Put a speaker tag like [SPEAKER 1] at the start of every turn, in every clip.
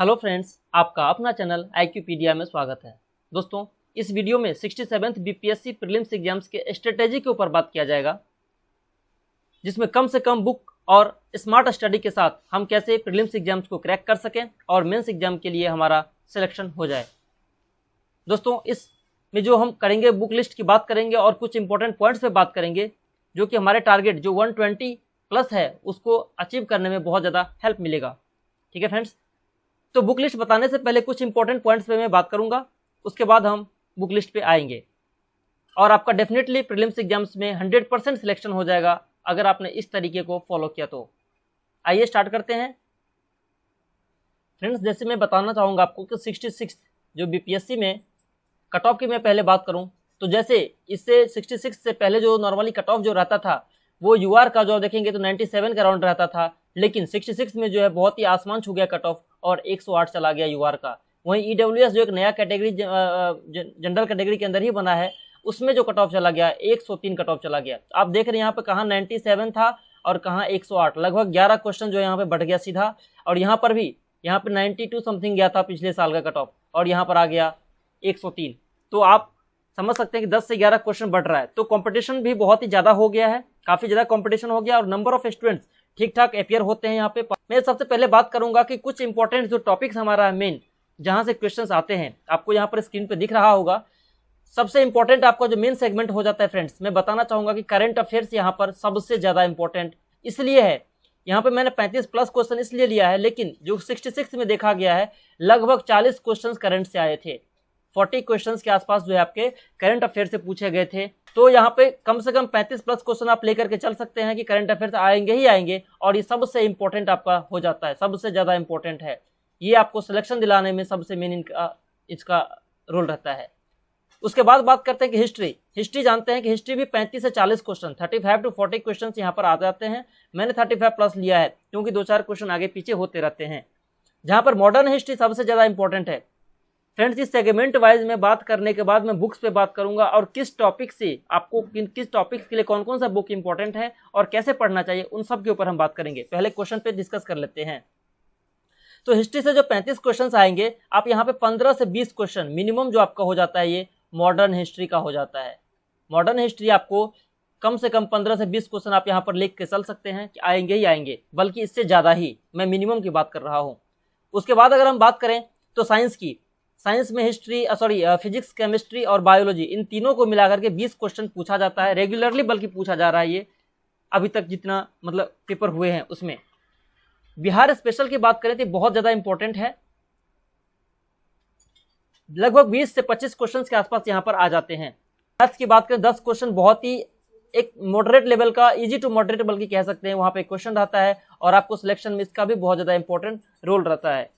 [SPEAKER 1] Hello friends, आपका अपना channel IQpedia में स्वागत है। दोस्तों, इस वीडियो में 67th बीपीएससी प्रीलिम्स एग्जाम्स के स्ट्रेटेजी के ऊपर बात किया जाएगा, जिसमें कम से कम बुक और स्मार्ट स्टडी के साथ हम कैसे प्रीलिम्स एग्जाम्स को क्रैक कर सकें और मेंस एग्जाम के लिए हमारा सिलेक्शन हो जाए। दोस्तों, इसमें जो हम करेंगे बुक लिस्ट की बात करेंगे और कुछ इंपॉर्टेंट पॉइंट्स पे बात करेंगे, जो कि हमारे टारगेट जो 120 प्लस है उसको अचीव करने में बहुत ज़्यादा हेल्प मिलेगा। ठीक है फ्रेंड्स, तो बुक लिस्ट बताने से पहले कुछ इंपॉर्टेंट पॉइंट्स पे मैं बात करूंगा, उसके बाद हम बुक लिस्ट पे आएंगे और आपका डेफिनेटली प्रीलिम्स एग्जाम्स में 100% सिलेक्शन हो जाएगा अगर आपने इस तरीके को फॉलो किया तो। आइए स्टार्ट करते हैं फ्रेंड्स। जैसे मैं बताना चाहूँगा आपको कि 66 जो बीपीएससी में कट ऑफ की मैं पहले बात करूँ तो जैसे इससे 66 से पहले जो नॉर्मली कट ऑफ जो रहता था वो यूआर का जो देखेंगे तो 97 का राउंड रहता था, लेकिन 66 में जो है बहुत ही आसमान छू गया कट ऑफ और 108 चला गया यूआर का। वहीं ईडब्ल्यूएस जो एक नया कैटेगरी जनरल कैटेगरी के अंदर ही बना है, उसमें जो कट ऑफ चला गया 103 कट ऑफ चला गया। आप देख रहे हैं यहाँ पे कहाँ 97 था और कहाँ 108, लगभग 11 क्वेश्चन जो यहाँ पे बढ़ गया सीधा। और यहाँ पर भी यहाँ पे 92 समथिंग गया था पिछले साल का कट ऑफ और यहाँ पर आ गया 103। तो आप समझ सकते हैं कि 10 से 11 क्वेश्चन बढ़ रहा है, तो कंपटीशन भी बहुत ही ज़्यादा हो गया है, काफ़ी ज़्यादा कंपटीशन हो गया और नंबर ऑफ स्टूडेंट्स ठीक ठाक अपियर होते हैं यहाँ पे। मैं सबसे पहले बात करूंगा कि कुछ इंपॉर्टेंट जो टॉपिक्स हमारा है मेन, जहाँ से क्वेश्चंस आते हैं, आपको यहाँ पर स्क्रीन पे दिख रहा होगा। सबसे इंपॉर्टेंट आपका जो मेन सेगमेंट हो जाता है फ्रेंड्स, मैं बताना चाहूंगा कि करंट अफेयर्स यहाँ पर सबसे ज़्यादा इंपॉर्टेंट इसलिए है। यहाँ पे मैंने 35 प्लस क्वेश्चन इसलिए लिया है, लेकिन जो 66 में देखा गया है लगभग 40 क्वेश्चन करंट से आए थे, 40 क्वेश्चंस के आसपास जो है आपके करंट अफेयर से पूछे गए थे। तो यहाँ पे कम से कम 35 प्लस क्वेश्चन आप लेकर के चल सकते हैं कि करंट अफेयर आएंगे ही आएंगे और ये सबसे इंपॉर्टेंट आपका हो जाता है, सबसे ज़्यादा इंपॉर्टेंट है। ये आपको सिलेक्शन दिलाने में सबसे मेन इसका रोल रहता है। उसके बाद बात करते हैं कि हिस्ट्री जानते हैं कि हिस्ट्री भी 35 से 40 क्वेश्चन 35 to 40 क्वेश्चन यहाँ पर आ जाते हैं। मैंने 35 प्लस लिया है क्योंकि 2-4 क्वेश्चन आगे पीछे होते रहते हैं। जहाँ पर मॉडर्न हिस्ट्री सबसे ज़्यादा इंपॉर्टेंट है फ्रेंड्स। इस सेगमेंट वाइज में बात करने के बाद मैं बुक्स पे बात करूंगा और किस टॉपिक से आपको किस टॉपिक्स के लिए कौन कौन सा बुक इंपॉर्टेंट है और कैसे पढ़ना चाहिए, उन सब के ऊपर हम बात करेंगे। पहले क्वेश्चन पे डिस्कस कर लेते हैं। तो हिस्ट्री से जो 35 क्वेश्चन आएंगे, आप यहाँ पे 15 से 20 क्वेश्चन मिनिमम जो आपका हो जाता है ये मॉडर्न हिस्ट्री का हो जाता है। मॉडर्न हिस्ट्री आपको कम से कम 15 से 20 क्वेश्चन आप यहाँ पर लिख के चल सकते हैं कि आएंगे ही आएंगे, बल्कि इससे ज़्यादा ही, मैं मिनिमम की बात कर रहा हूँ। उसके बाद अगर हम बात करें तो साइंस में फिजिक्स, केमिस्ट्री और बायोलॉजी, इन तीनों को मिलाकर के 20 क्वेश्चन पूछा जाता है रेगुलरली, बल्कि पूछा जा रहा है ये अभी तक जितना मतलब पेपर हुए हैं उसमें। बिहार स्पेशल की बात करें तो बहुत ज़्यादा इंपॉर्टेंट है, लगभग 20 से 25 क्वेश्चन के आसपास यहाँ पर आ जाते हैं। मैथ्स की बात करें 10 क्वेश्चन बहुत ही एक मॉडरेट लेवल का, इजी टू मॉडरेट बल्कि कह सकते हैं, वहाँ पे क्वेश्चन रहता है और आपको सिलेक्शन में इसका भी बहुत ज़्यादा इंपॉर्टेंट रोल रहता है।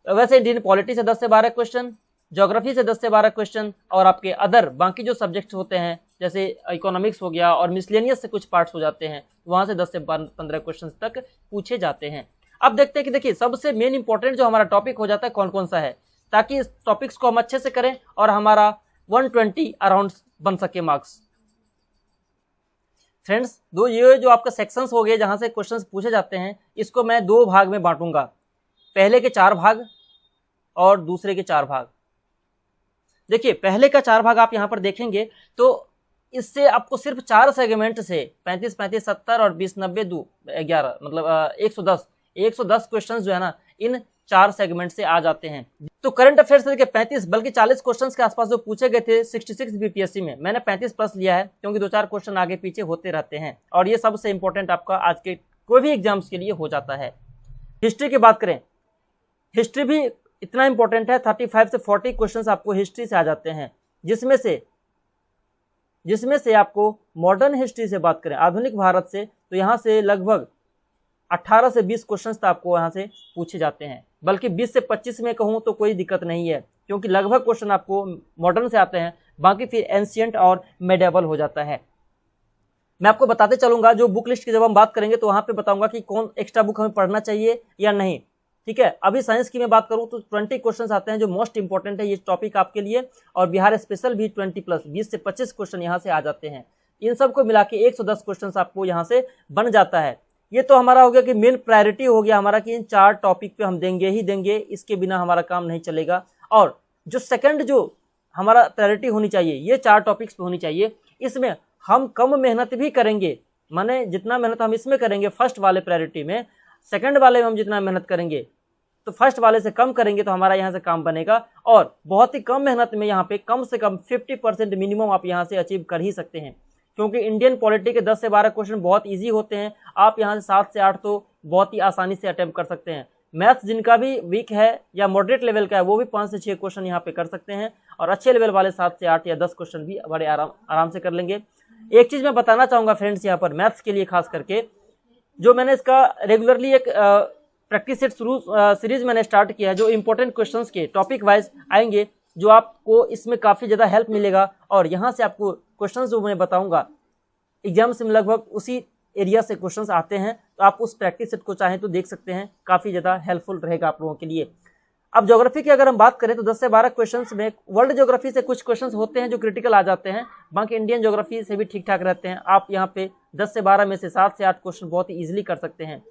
[SPEAKER 1] वैसे इंडियन पॉलिटी से 10 से 12 क्वेश्चन, ज्योग्राफी से 10 से 12 क्वेश्चन और आपके अदर बाकी जो सब्जेक्ट्स होते हैं जैसे इकोनॉमिक्स हो गया और मिसलेनियस से कुछ पार्ट्स हो जाते हैं, वहाँ से 10 से 15 क्वेश्चन तक पूछे जाते हैं। अब देखते हैं कि देखिए सबसे मेन इंपॉर्टेंट जो हमारा टॉपिक हो जाता है कौन कौन सा है, ताकि इस टॉपिक्स को हम अच्छे से करें और हमारा 120 अराउंड बन सके मार्क्स। फ्रेंड्स, ये जो आपका सेक्शंस हो गए जहाँ से क्वेश्चंस पूछे जाते हैं, इसको मैं 2 भाग में बांटूंगा, पहले के 4 भाग और दूसरे के 4 भाग। देखिए पहले का 4 भाग आप यहाँ पर देखेंगे तो इससे आपको सिर्फ 4 सेगमेंट से 35, 35, 70 और 20, 90, 2, 11 मतलब 110 क्वेश्चन जो है ना, इन 4 सेगमेंट से आ जाते हैं। तो करंट अफेयर्स देखिए 35 बल्कि 40 क्वेश्चन के आसपास जो पूछे गए थे 66 बीपीएससी में, मैंने 35 प्लस लिया है क्योंकि 2-4 क्वेश्चन आगे पीछे होते रहते हैं और ये सबसे इंपॉर्टेंट आपका आज के कोई भी एग्जाम्स के लिए हो जाता है। हिस्ट्री की बात करें, हिस्ट्री भी इतना इंपॉर्टेंट है, 35 से 40 क्वेश्चंस आपको हिस्ट्री से आ जाते हैं, जिसमें से आपको मॉडर्न हिस्ट्री से बात करें, आधुनिक भारत से, तो यहाँ से लगभग 18 से 20 क्वेश्चंस तो आपको यहाँ से पूछे जाते हैं, बल्कि 20 से 25 में कहूँ तो कोई दिक्कत नहीं है क्योंकि लगभग क्वेश्चन आपको मॉडर्न से आते हैं, बाकी फिर एंशिएंट और मेडिएवल हो जाता है। मैं आपको बताते चलूंगा, जो बुक लिस्ट की जब हम बात करेंगे तो वहाँ पे बताऊंगा कि कौन एक्स्ट्रा बुक हमें पढ़ना चाहिए या नहीं। ठीक है, अभी साइंस की मैं बात करूं तो 20 क्वेश्चंस आते हैं जो मोस्ट इंपॉर्टेंट है ये टॉपिक आपके लिए, और बिहार स्पेशल भी 20 प्लस 20 से 25 क्वेश्चन यहाँ से आ जाते हैं। इन सब को मिला के 110 क्वेश्चन आपको यहाँ से बन जाता है। ये तो हमारा हो गया कि मेन प्रायोरिटी हो गया हमारा कि इन 4 टॉपिक पे हम देंगे ही देंगे, इसके बिना हमारा काम नहीं चलेगा। और जो सेकंड जो हमारा प्रायोरिटी होनी चाहिए ये 4 टॉपिक्स पे होनी चाहिए, इसमें हम कम मेहनत भी करेंगे, माने जितना मेहनत हम इसमें करेंगे फर्स्ट वाले प्रायोरिटी में, सेकंड वाले में हम जितना मेहनत करेंगे तो फर्स्ट वाले से कम करेंगे तो हमारा यहाँ से काम बनेगा। और बहुत ही कम मेहनत में यहाँ पे कम से कम 50% मिनिमम आप यहाँ से अचीव कर ही सकते हैं, क्योंकि इंडियन पॉलिटी के 10 से 12 क्वेश्चन बहुत इजी होते हैं। आप यहाँ से 7 से 8 तो बहुत ही आसानी से अटेम्प्ट कर सकते हैं। मैथ्स जिनका भी वीक है या मॉडरेट लेवल का है वो भी 5 से 6 क्वेश्चन यहाँ पे कर सकते हैं, और अच्छे लेवल वाले 7 से 8 या 10 क्वेश्चन भी बड़े आराम से कर लेंगे। एक चीज़ मैं बताना चाहूँगा फ्रेंड्स, यहाँ पर मैथ्स के लिए खास करके जो मैंने इसका रेगुलरली एक प्रैक्टिस सेट सीरीज मैंने स्टार्ट किया है, जो इंपॉर्टेंट क्वेश्चंस के टॉपिक वाइज आएंगे, जो आपको इसमें काफ़ी ज़्यादा हेल्प मिलेगा। और यहाँ से आपको क्वेश्चंस जो मैं बताऊंगा एग्जाम से लगभग उसी एरिया से क्वेश्चंस आते हैं, तो आप उस प्रैक्टिस सेट को चाहें तो देख सकते हैं, काफ़ी ज़्यादा हेल्पफुल रहेगा आप लोगों के लिए। अब ज्योग्राफी की अगर हम बात करें तो 10 से 12 क्वेश्चंस में वर्ल्ड ज्योग्राफी से कुछ क्वेश्चंस होते हैं जो क्रिटिकल आ जाते हैं, बाकी इंडियन ज्योग्राफी से भी ठीक ठाक रहते हैं। आप यहाँ पे 10 से 12 में से 7 से 8 क्वेश्चन बहुत ही ईजिली कर सकते हैं।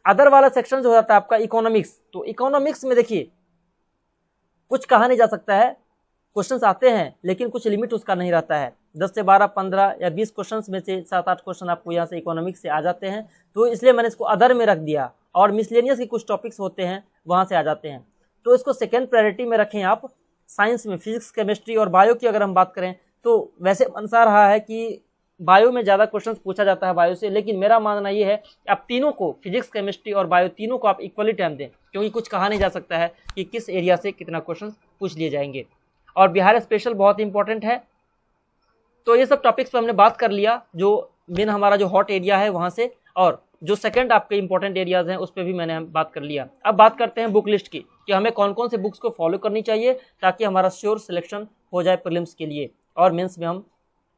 [SPEAKER 1] अदर वाला सेक्शन जो हो जाता है आपका इकोनॉमिक्स, तो इकोनॉमिक्स में देखिए कुछ कहा नहीं जा सकता है, क्वेश्चंस आते हैं लेकिन कुछ लिमिट उसका नहीं रहता है। 10 से 12, 15 या 20 क्वेश्चंस में से 7-8 क्वेश्चन आपको यहाँ से इकोनॉमिक्स से आ जाते हैं, तो इसलिए मैंने इसको अदर में रख दिया। और मिसलेनियस के कुछ टॉपिक्स होते हैं वहाँ से आ जाते हैं, तो इसको सेकेंड प्रायोरिटी में रखें आप। साइंस में फिजिक्स, केमिस्ट्री और बायो की अगर हम बात करें तो वैसे मनसा रहा है कि बायो में ज़्यादा क्वेश्चंस पूछा जाता है बायो से, लेकिन मेरा मानना ये है कि आप तीनों को, फिजिक्स, केमिस्ट्री और बायो तीनों को आप इक्वली टाइम दें, क्योंकि कुछ कहा नहीं जा सकता है कि किस एरिया से कितना क्वेश्चंस पूछ लिए जाएंगे। और बिहार स्पेशल बहुत इंपॉर्टेंट है। तो ये सब टॉपिक्स पर हमने बात कर लिया, जो मेन हमारा जो हॉट एरिया है वहाँ से, और जो सेकंड आपके इंपॉर्टेंट एरियाज हैं उस पर भी मैंने बात कर लिया। अब बात करते हैं बुक लिस्ट की, कि हमें कौन कौन से बुक्स को फॉलो करनी चाहिए ताकि हमारा श्योर सिलेक्शन हो जाए प्रीलिम्स के लिए और मेंस में हम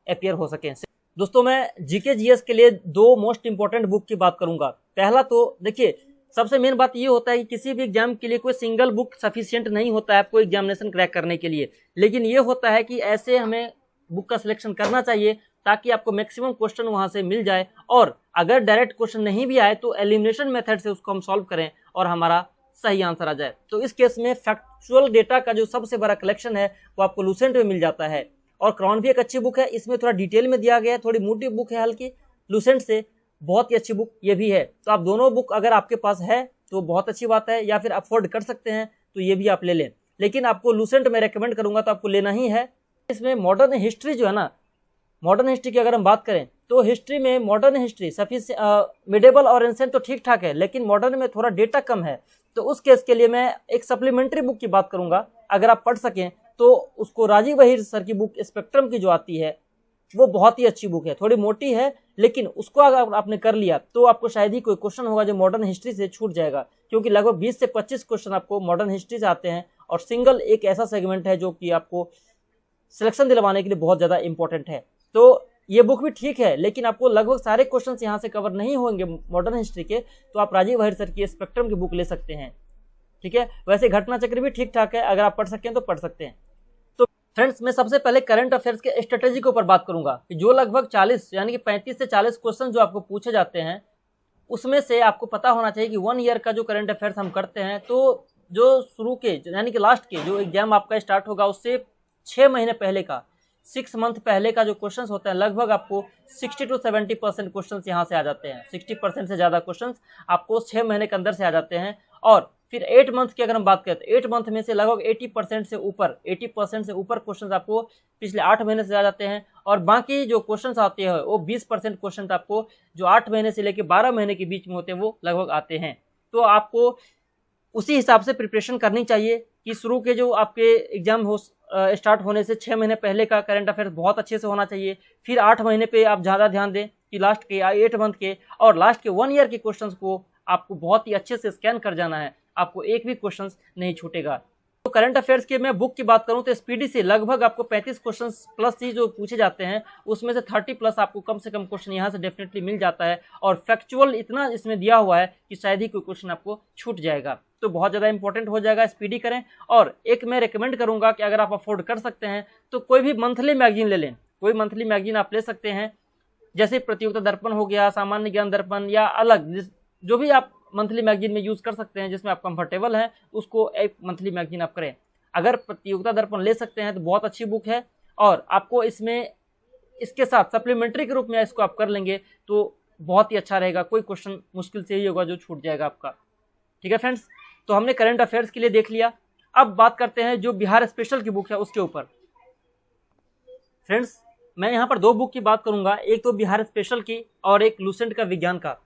[SPEAKER 1] अपीयर हो सकें। दोस्तों मैं जीके जीएस के लिए 2 मोस्ट इंपॉर्टेंट बुक की बात करूंगा। पहला तो देखिए सबसे मेन बात ये होता है कि किसी भी एग्जाम के लिए कोई सिंगल बुक सफिशिएंट नहीं होता है आपको एग्जामिनेशन क्रैक करने के लिए, लेकिन ये होता है कि ऐसे हमें बुक का सिलेक्शन करना चाहिए ताकि आपको मैक्सिमम क्वेश्चन वहाँ से मिल जाए, और अगर डायरेक्ट क्वेश्चन नहीं भी आए तो एलिमिनेशन मेथड से उसको हम सॉल्व करें और हमारा सही आंसर आ जाए। तो इस केस में फैक्चुअल डेटा का जो सबसे बड़ा कलेक्शन है वो आपको लूसेंट में मिल जाता है। और क्राउन भी एक अच्छी बुक है, इसमें थोड़ा डिटेल में दिया गया है, थोड़ी मोटी बुक है हल्की, लूसेंट से बहुत ही अच्छी बुक ये भी है। तो आप दोनों बुक अगर आपके पास है तो बहुत अच्छी बात है, या फिर अफोर्ड कर सकते हैं तो ये भी आप ले लें, लेकिन आपको लूसेंट में रेकमेंड करूंगा तो आपको लेना ही है। इसमें मॉडर्न हिस्ट्री जो है ना, मॉडर्न हिस्ट्री की अगर हम बात करें तो हिस्ट्री में मॉडर्न हिस्ट्री मिडेबल और एंशिएंट तो ठीक ठाक है, लेकिन मॉडर्न में थोड़ा डेटा कम है। तो उस केस के लिए मैं एक सप्लीमेंट्री बुक की बात करूंगा, अगर आप पढ़ सकें तो उसको राजीव बहिर सर की बुक स्पेक्ट्रम की जो आती है वो बहुत ही अच्छी बुक है, थोड़ी मोटी है, लेकिन उसको अगर आपने कर लिया तो आपको शायद ही कोई क्वेश्चन होगा जो मॉडर्न हिस्ट्री से छूट जाएगा, क्योंकि लगभग 20 से 25 क्वेश्चन आपको मॉडर्न हिस्ट्री से आते हैं, और सिंगल एक ऐसा सेगमेंट है जो कि आपको सिलेक्शन दिलवाने के लिए बहुत ज़्यादा इंपॉर्टेंट है। तो ये बुक भी ठीक है, लेकिन आपको लगभग सारे क्वेश्चंस यहाँ से कवर नहीं होंगे मॉडर्न हिस्ट्री के, तो आप राजीव बहिर सर की स्पेक्ट्रम की बुक ले सकते हैं। ठीक है, वैसे घटना चक्र भी ठीक ठाक है, अगर आप पढ़ सकें तो पढ़ सकते हैं। तो फ्रेंड्स मैं सबसे पहले करंट अफेयर्स के स्ट्रेटेजी के ऊपर बात करूंगा, कि जो लगभग 40 यानी कि 35 से 40 क्वेश्चन जो आपको पूछे जाते हैं उसमें से आपको पता होना चाहिए कि 1 ईयर का जो करंट अफेयर्स हम करते हैं, तो जो शुरू के यानी कि लास्ट के जो एग्जाम आपका स्टार्ट होगा उससे 6 महीने पहले का, 6 मंथ पहले का जो क्वेश्चंस होता है, लगभग आपको 60 to 70% क्वेश्चंस यहाँ से आ जाते हैं। 60% से ज़्यादा क्वेश्चंस आपको 6 महीने के अंदर से आ जाते हैं। और फिर 8 मंथ की अगर हम बात करें तो 8 मंथ में से लगभग 80% से ऊपर क्वेश्चंस आपको पिछले 8 महीने से आ जाते हैं, और बाकी जो क्वेश्चंस आते हैं वो 20% क्वेश्चन आपको जो 8 महीने से लेकर 12 महीने के बीच में होते हैं वो लगभग आते हैं। तो आपको उसी हिसाब से प्रिपरेशन करनी चाहिए कि शुरू के जो आपके एग्जाम हो स्टार्ट होने से 6 महीने पहले का करंट अफेयर्स बहुत अच्छे से होना चाहिए। फिर 8 महीने पे आप ज़्यादा ध्यान दें कि लास्ट के 8 मंथ के और लास्ट के 1 ईयर के क्वेश्चंस को आपको बहुत ही अच्छे से स्कैन कर जाना है, आपको एक भी क्वेश्चन नहीं छूटेगा। तो करंट अफेयर्स के मैं बुक की बात करूं तो स्पीडी से लगभग आपको 35 क्वेश्चन प्लस ही जो पूछे जाते हैं उसमें से 30 प्लस आपको कम से कम क्वेश्चन यहाँ से डेफिनेटली मिल जाता है, और फैक्चुअल इतना इसमें दिया हुआ है कि शायद ही कोई क्वेश्चन आपको छूट जाएगा। तो बहुत ज़्यादा इंपॉर्टेंट हो जाएगा, स्पीडी करें। और एक मैं रिकमेंड करूँगा कि अगर आप अफोर्ड कर सकते हैं तो कोई भी मंथली मैगजीन ले लें, कोई मंथली मैगजीन आप ले सकते हैं। जैसे प्रतियोगिता दर्पण हो गया, सामान्य ज्ञान दर्पण या अलग जो भी आप मंथली मैगजीन में यूज़ कर सकते हैं जिसमें आप कंफर्टेबल हैं, उसको एक मंथली मैगजीन आप करें। अगर प्रतियोगिता दर्पण ले सकते हैं तो बहुत अच्छी बुक है, और आपको इसमें इसके साथ सप्लीमेंट्री के रूप में इसको आप कर लेंगे तो बहुत ही अच्छा रहेगा। कोई क्वेश्चन मुश्किल से ही होगा जो छूट जाएगा आपका। ठीक है फ्रेंड्स, तो हमने करंट अफेयर्स के लिए देख लिया। अब बात करते हैं जो बिहार स्पेशल की बुक है उसके ऊपर। फ्रेंड्स, मैं यहाँ पर दो बुक की बात करूंगा, एक तो बिहार स्पेशल की और एक लूसेंट का विज्ञान का।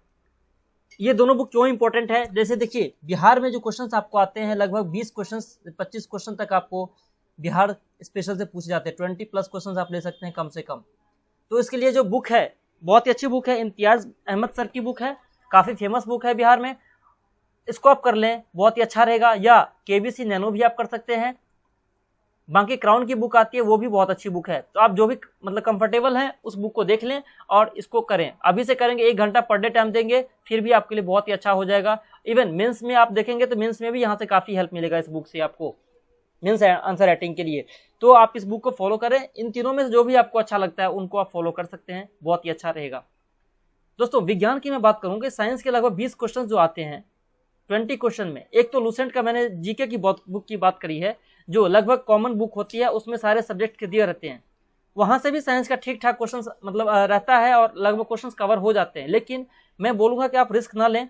[SPEAKER 1] ये दोनों बुक क्यों इंपॉर्टेंट है? जैसे देखिए, बिहार में जो क्वेश्चंस आपको आते हैं लगभग 20 क्वेश्चन 25 क्वेश्चन तक आपको बिहार स्पेशल से पूछे जाते हैं। 20+ क्वेश्चन आप ले सकते हैं कम से कम। तो इसके लिए जो बुक है बहुत ही अच्छी बुक है, इम्तियाज अहमद सर की बुक है, काफ़ी फेमस बुक है बिहार में। इसको आप कर लें, बहुत ही अच्छा रहेगा। या केबीसी नैनो भी आप कर सकते हैं। बाकी क्राउन की बुक आती है, वो भी बहुत अच्छी बुक है। तो आप जो भी मतलब कंफर्टेबल हैं उस बुक को देख लें और इसको करें। अभी से करेंगे, 1 घंटा पर डे टाइम देंगे, फिर भी आपके लिए बहुत ही अच्छा हो जाएगा। इवन मेंस में आप देखेंगे तो मेंस में भी यहाँ से काफ़ी हेल्प मिलेगा इस बुक से आपको, मेंस आंसर राइटिंग के लिए। तो आप इस बुक को फॉलो करें। इन तीनों में से जो भी आपको अच्छा लगता है उनको आप फॉलो कर सकते हैं, बहुत ही अच्छा रहेगा। दोस्तों, विज्ञान की मैं बात करूँ कि साइंस के लगभग 20 क्वेश्चन जो आते हैं 20 क्वेश्चन में, एक तो लूसेंट का मैंने जीके की बुक की बात करी है जो लगभग कॉमन बुक होती है, उसमें सारे सब्जेक्ट के दिए रहते हैं। वहाँ से भी साइंस का ठीक ठाक क्वेश्चन मतलब रहता है और लगभग क्वेश्चन कवर हो जाते हैं। लेकिन मैं बोलूँगा कि आप रिस्क ना लें।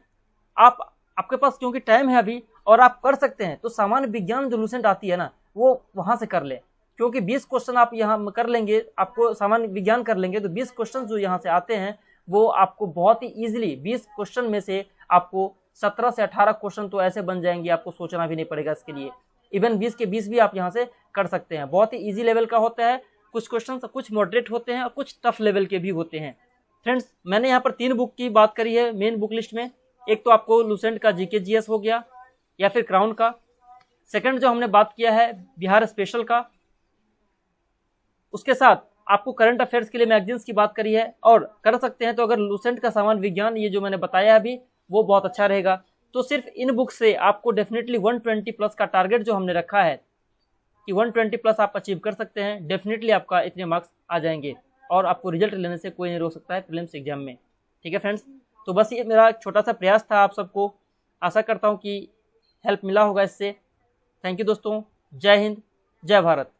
[SPEAKER 1] आपके पास क्योंकि टाइम है अभी और आप कर सकते हैं, तो सामान्य विज्ञान जो लूसेंट आती है ना, वो वहाँ से कर लें। क्योंकि 20 क्वेश्चन आप यहाँ कर लेंगे, आपको सामान्य विज्ञान कर लेंगे तो 20 क्वेश्चन जो यहाँ से आते हैं वो आपको बहुत ही ईजिली 20 क्वेश्चन में से आपको 17 से 18 क्वेश्चन तो ऐसे बन जाएंगे, आपको सोचना भी नहीं पड़ेगा इसके लिए। इवन 20 के 20 भी आप यहाँ से कर सकते हैं। बहुत ही इजी लेवल का होता है, कुछ क्वेश्चन कुछ मॉडरेट होते हैं और कुछ टफ लेवल के भी होते हैं। फ्रेंड्स, मैंने यहाँ पर 3 बुक की बात करी है मेन बुक लिस्ट में। एक तो आपको लूसेंट का जीके जीएस हो गया या फिर क्राउन का। सेकंड जो हमने बात किया है बिहार स्पेशल का। उसके साथ आपको करंट अफेयर्स के लिए मैगजीन्स की बात करी है, और कर सकते हैं तो अगर लूसेंट का सामान्य विज्ञान ये जो मैंने बताया अभी वो बहुत अच्छा रहेगा। तो सिर्फ इन बुक से आपको डेफिनेटली 120+ का टारगेट जो हमने रखा है कि 120+ आप अचीव कर सकते हैं। डेफिनेटली आपका इतने मार्क्स आ जाएंगे और आपको रिजल्ट लेने से कोई नहीं रोक सकता है प्रीलिम्स एग्जाम में। ठीक है फ्रेंड्स, तो बस ये मेरा छोटा सा प्रयास था आप सबको। आशा करता हूँ कि हेल्प मिला होगा इससे। थैंक यू दोस्तों। जय हिंद, जय भारत।